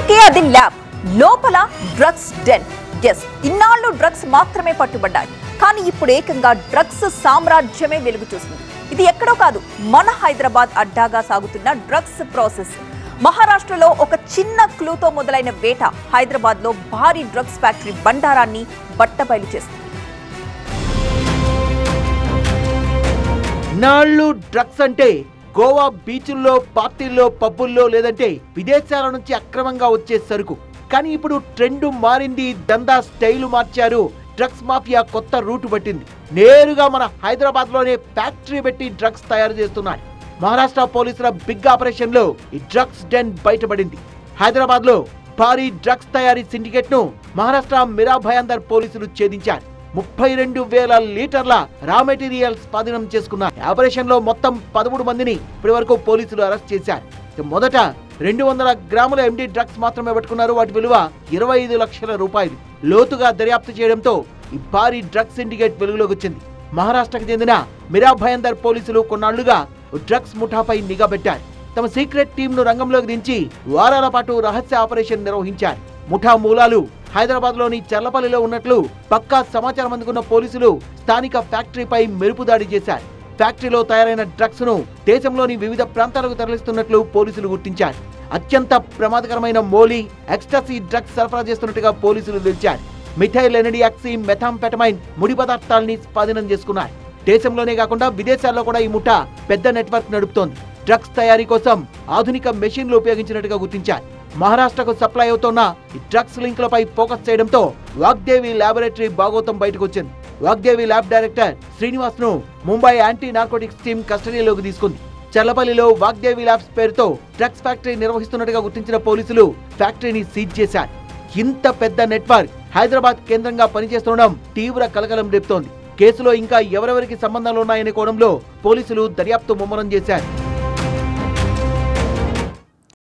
బయటికి అది ల్యాబ్, లోపల డ్రగ్స్ డెన్. ఎస్, ఇన్నాళ్ళు డ్రగ్స్ మాత్రమే పట్టుబడ్డాయి. కానీ ఇప్పుడు ఏకంగా డ్రగ్స్ సామ్రాజ్యమే వెలుగు చూసింది. ఇది ఎక్కడో కాదు, మన హైదరాబాద్ అడ్డాగా సాగుతున్న డ్రగ్స్ ప్రాసెస్. మహారాష్ట్రలో ఒక చిన్న క్లూతో మొదలైన వేట హైదరాబాద్ లో భారీ డ్రగ్స్ ఫ్యాక్టరీ బండారాన్ని బట్టబయలు చేస్తుంది. నాళ్ళు డ్రగ్స్ అంటే గోవా బీచుల్లో, పార్టీల్లో, పబ్బుల్లో లేదంటే విదేశాల నుంచి అక్రమంగా వచ్చే సరుకు. కానీ ఇప్పుడు ట్రెండ్ మారింది, దందా స్టైలు మార్చారు. డ్రగ్స్ మాఫియా కొత్త రూట్ పట్టింది. నేరుగా మన హైదరాబాద్ లోనే ఫ్యాక్టరీ పెట్టి డ్రగ్స్ తయారు చేస్తున్నారు. మహారాష్ట్ర పోలీసుల బిగ్ ఆపరేషన్ లో ఈ డ్రగ్స్ డెన్ బయటపడింది. హైదరాబాద్ లో భారీ డ్రగ్స్ తయారీ సిండికేట్ ను మహారాష్ట్ర మిరా భయాందర్ పోలీసులు ఛేదించారు. 32,000 లీటర్ల రా మెటీరియల్స్ స్వాధీనం చేసుకున్నారు. ఆపరేషన్ లో మొత్తం 13 మందిని ఇప్పటి వరకు పోలీసులు అరెస్ట్ చేశారు. మొదట 200 గ్రాముల ఎండి డ్రగ్స్ మాత్రమే పట్టుకున్నారు. వాటి విలువ 25 లక్షల రూపాయలు. లోతుగా దర్యాప్తు చేయడంతో ఈ భారీ డ్రగ్స్ సిండికేట్ వెలుగులోకి వచ్చింది. మహారాష్ట్రకు చెందిన మిరా భయాందర్ పోలీసులు కొన్నాళ్లుగా డ్రగ్స్ ముఠాపై నిఘా పెట్టారు. తమ సీక్రెట్ టీమ్ ను రంగంలోకి దించి వారాల పాటు రహస్య ఆపరేషన్ నిర్వహించారు. ముఠా మూలాలు హైదరాబాద్ లోని చల్లపల్లిలో ఉన్నట్లు పక్కా సమాచారం అందుకున్న పోలీసులు స్థానిక ఫ్యాక్టరీపై మెరుపు దాడి చేశారు. ఫ్యాక్టరీలో తయారైన డ్రగ్స్ ను దేశంలోని వివిధ ప్రాంతాలకు తరలిస్తున్నట్లు పోలీసులు గుర్తించారు. అత్యంత ప్రమాదకరమైన మోలీ, ఎక్స్టసీ డ్రగ్స్ సరఫరా చేస్తున్నట్టుగా పోలీసులు తెలిచారు. మిథైల్ ఎనడియాక్సీ, మెథాంఫెటమైన్ ముడి పదార్థాలని స్వాధీనం చేసుకున్నారు. దేశంలోనే కాకుండా విదేశాల్లో కూడా ఈ ముఠా పెద్ద నెట్వర్క్ నడుపుతోంది. డ్రగ్స్ తయారీ కోసం ఆధునిక మెషిన్లు ఉపయోగించినట్టుగా గుర్తించారు. మహారాష్ట్రకు సప్లై అవుతున్న ఈ డ్రగ్స్ లింకులపై ఫోకస్ చేయడంతో వాగ్దేవి ల్యాబొరేటరీ భాగోతం బయటకు వచ్చింది. వాగ్దేవి ల్యాబ్ డైరెక్టర్ శ్రీనివాస్ ను ముంబై యాంటీ నార్కోటిక్స్ టీమ్ కస్టడీలోకి తీసుకుంది. చల్లపల్లిలో వాగ్దేవి ల్యాబ్స్ పేరుతో డ్రగ్స్ ఫ్యాక్టరీ నిర్వహిస్తున్నట్టుగా గుర్తించిన పోలీసులు ఫ్యాక్టరీని సీజ్ చేశారు. ఇంత పెద్ద నెట్వర్క్ హైదరాబాద్ కేంద్రంగా పనిచేస్తుండడం తీవ్ర కలకలం రేపుతోంది. కేసులో ఇంకా ఎవరెవరికి సంబంధాలు ఉన్నాయనే కోణంలో పోలీసులు దర్యాప్తు ముమ్మరం చేశారు.